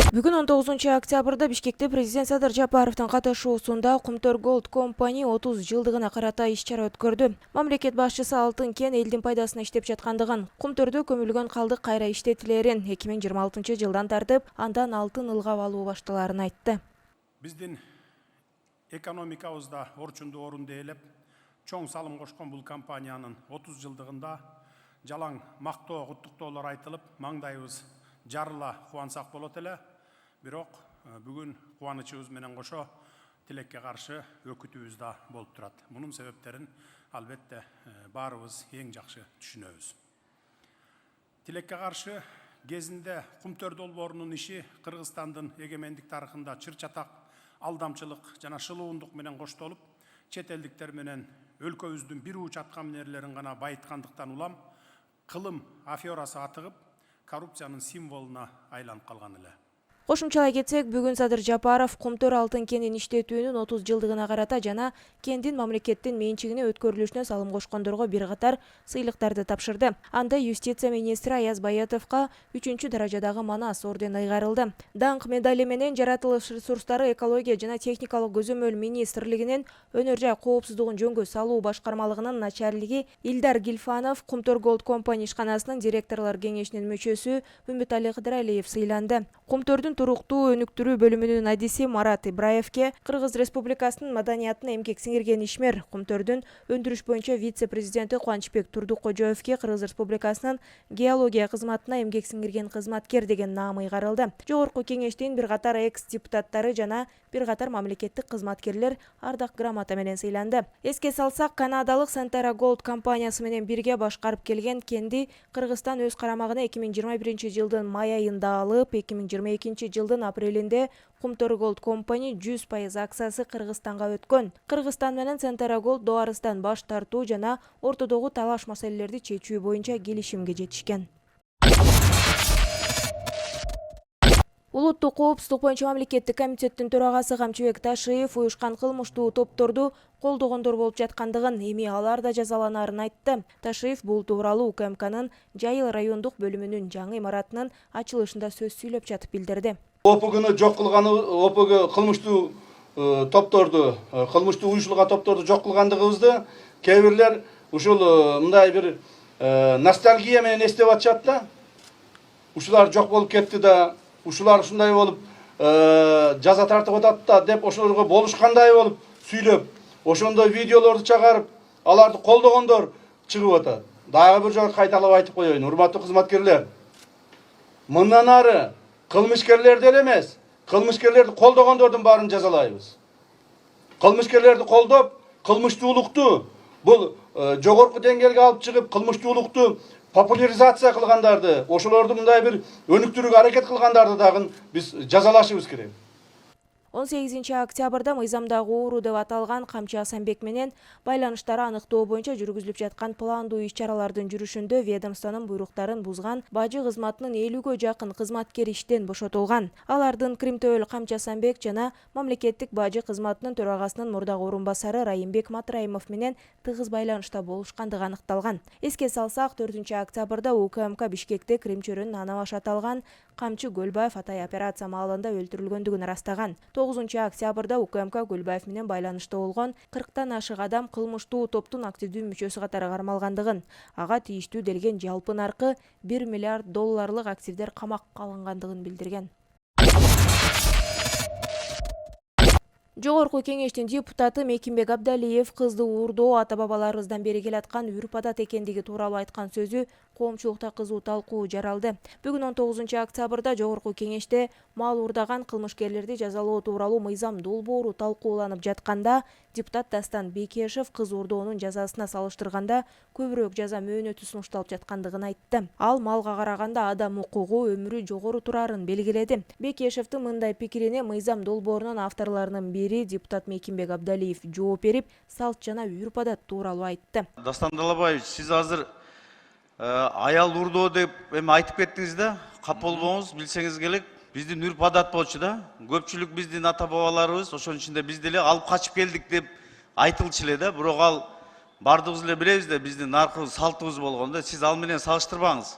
Бүгін 19 октябрда Бишкекте президент Садыр Жапаровтың катышуусунда Кумтөр Голд Компани 30 жылдыгына карата иш-чара өткөрдү. Мамлекет башчысы алтын кен элдин пайдасына иштеп жаткандыгын, Кумтөрдө көмүлгөн калдык кайра иштетилерин 2026 жылдан тартып, андан алтын ылгап алуу башталарын айтты. Биздин экономикабызда орчунду орунду ээлеп, чоң салым кошкон бул компаниянын 30 жылдыгында жалаң мактоо, куттуктоолор айтылып, маңдайыбыз жарыла кубансак болот эле. Бирок бүгүн кубанычыбыз менен кошо тилекке каршы өкүтүбүз да болуп турат. Мунун себептерин албетте баарыбыз эң жакшы түшүнөбүз. Тилекке каршы кезинде Кумтөр долбоорунун иши Кыргызстандын эгемендик тарыхында чыр-чатак, алдамчылык жана шылуундук менен коштолуп, чет элдиктер менен өлкөбүздүн бир уч аткаминерлерин гана байыткандыктан улам кылым аферасы атыгып, коррупциянын символуна айланып калган эле. Кошумчалай кетсек, бүгүн Садыр Жапаров Кумтөр алтын кенин иштетүүнүн 30 жылдыгына карата жана кендин мамлекеттин менчигине өткөрүлүшүнө салым кошкондорго бир катар сыйлыктарды тапшырды. Анда юстиция министри Аяз Баятовго 3-даражадагы Манас ордени ыйгарылды. Даңк медали менен жаратылыш ресурстары, экология жана техникалык көзөмөл министрлигинин өнөр жай коопсуздугун жөнгө салуу башкармалыгынын начальниги Илдар Гилфанов Кумтөр Голд Компани ишканасынын директорлор кеңешинин мүчөсү Үмүтали Кыдыралиев сыйланды. Кумтөрдүн туруктуу өнүктүрүү бөлүмүнүн адиси Марат Ибраевке Кыргыз Республикасынын маданиятына эмгек сиңирген ишмер, Кумтөрдүн өндүрүш боюнча вице-президенти Кубанычбек Турдуккожоевке Кыргыз Республикасынын геология кызматына эмгек сиңирген кызматкер деген наам ыйгарылды. Жогорку кеңештин бир катар экс-депутаттары жана бир катар мамлекеттик кызматкерлер ардак грамота менен сыйланды. Эске салсак, канадалык Centara Gold компаниясы менен бирге башкарып келген кенди Кыргызстан өз карамагына 2021 жылдын май айында алып, 2022 жылдын апрелинде Кумтөр Голд Компани 100% акциясы Кыргызстанга өткөн. Кыргызстан менен Centara Gold доарыстан баш тартуу жана ортодогу талаш маселелерди чечүү боюнча келишимге жетишкен. Улуттук коопсуздук боюнча мамлекеттик комитеттин төрагасы Камчыбек Ташиев уюшкан кылмыштуу топторду колдогондор болуп жаткандыгын, эми алар да жазаланарын айтты. Ташиев бул тууралуу УКМКнын Жайыл райондук бөлүмүнүн жаңы имаратынын ачылышында сөз сүйлөп жатып билдирди. ОПГны жок кылганы, ОПГ кылмыштуу топторду, кылмыштуу уюшулган топторду жок кылгандыгыбызды кээ бирлер ушул мындай бир ностальгия менен эстеп атышат да. Ушулар жок болуп кетти да, ушулар ушундай болуп жаза тартып атат да деп ошолорго болушкандай болуп сүйлөп, ошондой видеолорду чыгарып, аларды колдогондор чыгып атат. Дагы бир жолу кайталап айтып коеюн, урматтуу кызматкерлер. Мындан ары кылмышкерлерди эле эмес, кылмышкерлерди колдогондордун баарын жазалайбыз. Кылмышкерлерди колдоп, кылмыштуулукту бул жогорку деңгээлге алып чыгып, кылмыштуулукту популяризация кылгандарды, ошолорду мындай бир өнүктүрүүгө аракет кылгандарды дагы биз жазалашыбыз керек. 18 октябрда мыйзамдагы ууру деп аталган Камчы Асанбек менен байланыштары аныктоо боюнча жүргүзүлүп жаткан пландуу иш-чаралардын жүрүшүндө ведомствонун буйруктарын бузган бажы кызматынын 50гө жакын кызматкери иштен бошотулган. Алардын Кримтөөл Камчы Асанбек жана мамлекеттик бажы кызматынын төрагасынын мурдагы орун басары Райымбек Матраимов менен тыгыз байланышта болушкандыгы аныкталган. Эске салсак, 4 октябрда УКМК Бишкекте Крим чөрөнүн ана баш аталган Камчы Көлбаев Атай операция маалында өлтүрүлгөндүгүн ырастаган. 9 октябрда УКМК Көлбаев менен байланышта болгон 40тан ашык адам кылмыштуу топтун активдүү мүчөсү катары кармалгандыгын, ага тийиштүү делген жалпы наркы $1 миллиард активдер камакка алынгандыгын билдирген. Жогорку кеңештин депутаты Мекимбек Абдалиев кызды уурдоо ата-бабаларыбыздан бери келаткан үрп адат экендиги тууралуу айткан сөзү коомчулукта кызуу талкуу жаралды. Бүгүн 19 октябрда жогорку кеңеште мал уурдаган кылмышкерлерди жазалоо тууралуу мыйзам долбоору талкууланып жатканда, депутат Дастан Бекешев кыз уурдоонун жазасына салыштырганда көбүрөөк жаза мөөнөтү сунушталып жаткандыгын айтты. Ал малга караганда адам укугу, өмүрү жогору турарын белгиледи. Бекешевдин мындай пикирине мыйзам долбоорунун авторлорунун бири депутат Мекимбек Абдалиев жооп берип, салт жана үрп адат тууралуу айтты. Дастан Далабаевич, сиз азыр аял уурдоо деп эми айтып кеттиңиз да, кап болбоңуз, билсеңиз керек. Биздин үрп адат болчу да. Көпчүлүк биздин ата-бабаларыбыз ошонун ичинде биз деле алып качып келдик деп айтылчу эле да. Бирок ал бардыгыбыз эле билебиз да, биздин наркыбыз, салтыбыз болгон да. Сиз ал менен салыштырбаңыз.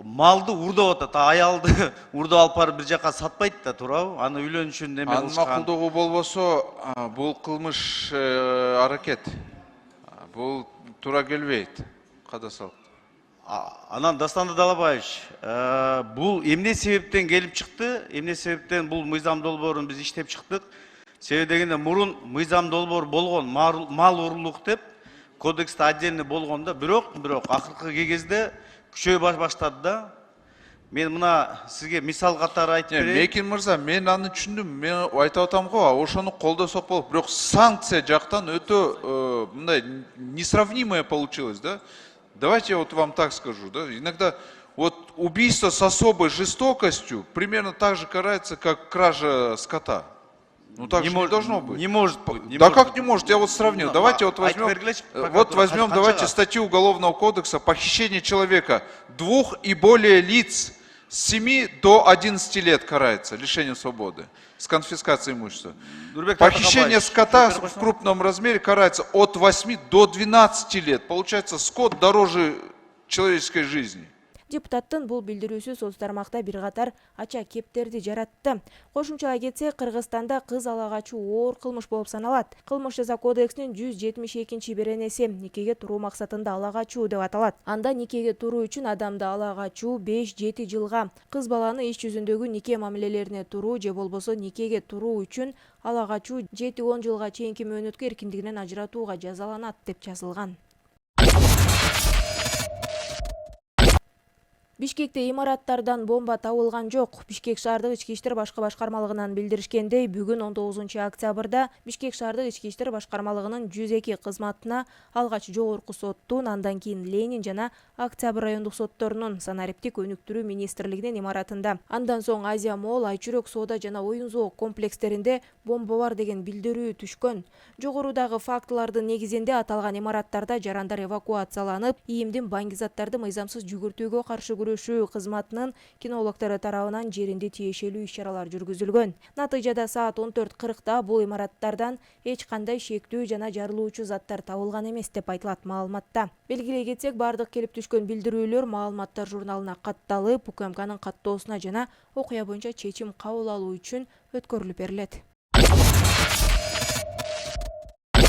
малды урдап атат, аялды урдап алып барып бир жака сатпайт да, туурабы? Аны үйлөнүшүн эме Анын кылышкан. макулдугу болбосо, бул кылмыш аракет. Бул туура келбейт. Када салып. Анан Дастан Далабаевич, бул эмне себептен келип чыкты? Эмне себептен бул мыйзам долбоорун биз иштеп чыктык? Себеби дегенде мурун мыйзам долбоор болгон, мал урурлук деп кодексте отдельно болгондо, бирок акыркы кезде күчөй баштады да. Мен мына сизге мисал катары айтып берейин. Мекин мырза, мен аны түшүндүм. Мен айтып атам го, ошону колдосок болот. Бирок санкция жактан өтө мындай несравнимое получилось, да? Давайте я вот вам так скажу, да? Иногда вот убийство с особой жестокостью примерно так же карается, как кража скота. Ну так же не должно быть. Не может быть. Да как не может? Я вот сравнил. Давайте вот возьмем, давайте статью Уголовного кодекса «Похищение человека, 2 и более лиц с 7 до 11 лет карается лишением свободы с конфискацией имущества». Похищение скота в крупном размере карается от 8 до 12 лет. Получается, скот дороже человеческой жизни. Депутаттын бул билдирүүсү соц тармакта бир катар ача кептерди жаратты. Кошумчалай кетсек, Кыргызстанда кыз ала качуу оор кылмыш болуп саналат. Кылмыш жаза кодексинин 172 беренеси никеге туруу максатында ала качуу деп аталат. Анда никеге туруу үчүн адамды ала качуу 5-7 жылга, кыз баланы иш жүзүндөгү нике мамилелерине туруу же болбосо никеге туруу үчүн ала качуу 7-10 жылга чейинки мөөнөткө эркиндигинен ажыратууга жазаланат деп жазылган. Бишкекте имараттардан бомба табылган жок. Бишкек шаардык ички иштер башкы башкармалыгынан билдиришкендей, бүгүн 19 октябрда Бишкек шаардык ички иштер башкармалыгынын 102 кызматына алгач жогорку соттун, андан кийин Ленин жана Октябрь райондук сотторунун санариптик өнүктүрүү министрлигинин имаратында, андан соң Азия Молл, Айчүрөк соода жана оюн зоок комплекстеринде бомба бар деген билдирүү түшкөн. Жогорудагы фактылардын негизинде аталган имараттарда жарандар эвакуацияланып, ийимдин баңгизаттарды мыйзамсыз жүгүртүүгө каршы күрөшүү кызматынын кинологдору тарабынан жеринде тиешелүү иш-чаралар жүргүзүлгөн. Натыйжада саат 14:40 бул имараттардан эч кандай шектүү жана жарылуучу заттар табылган эмес деп айтылат маалыматта. Белгилей кетсек, бардык келип түшкөн билдирүүлөр маалыматтар журналына катталып, УКМКнын каттоосуна жана окуя боюнча чечим кабыл алуу үчүн өткөрүлүп берилет.